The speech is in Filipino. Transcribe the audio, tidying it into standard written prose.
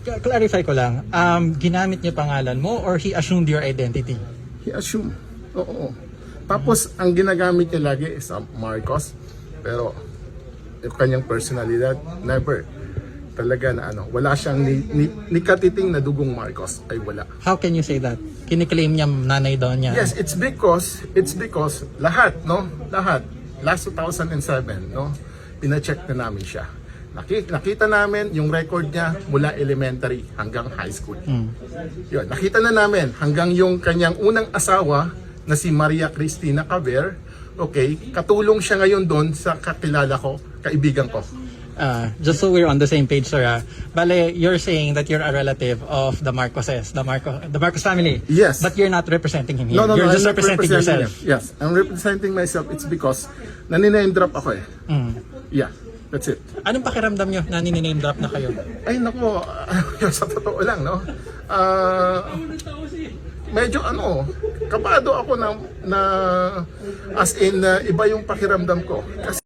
Clarify ko lang, ginamit niya pangalan mo or he assumed your identity? He assume. Oo. Tapos, ang ginagamit niya lagi is Marcos. Pero, yung kanyang personalidad, never. Talaga na wala siyang ni katiting na dugong Marcos. Ay wala. How can you say that? Kiniklaim niya nanay daw niya. Yes, it's because lahat, no? Lahat. Last 2007, no? Pina-check na namin siya. Nakita namin yung record niya mula elementary hanggang high school. Yun, nakita na namin hanggang yung kanyang unang asawa na si Maria Cristina Caber. Okay, katulong siya ngayon doon sa kakilala ko, kaibigan ko. Just so we're on the same page, sir. Bale, you're saying that you're a relative of the Marcoses, the Marcos family. Yes. But you're not representing him here. No, You're I'm just not representing yourself. him. Yes, I'm representing myself. It's because naniname drop ako eh. Yeah, that's it. Anong pakiramdam nyo na nini-name drop na kayo? Ay nako, sa totoo lang, no? Medyo kabado ako na as in iba yung pakiramdam ko. Kasi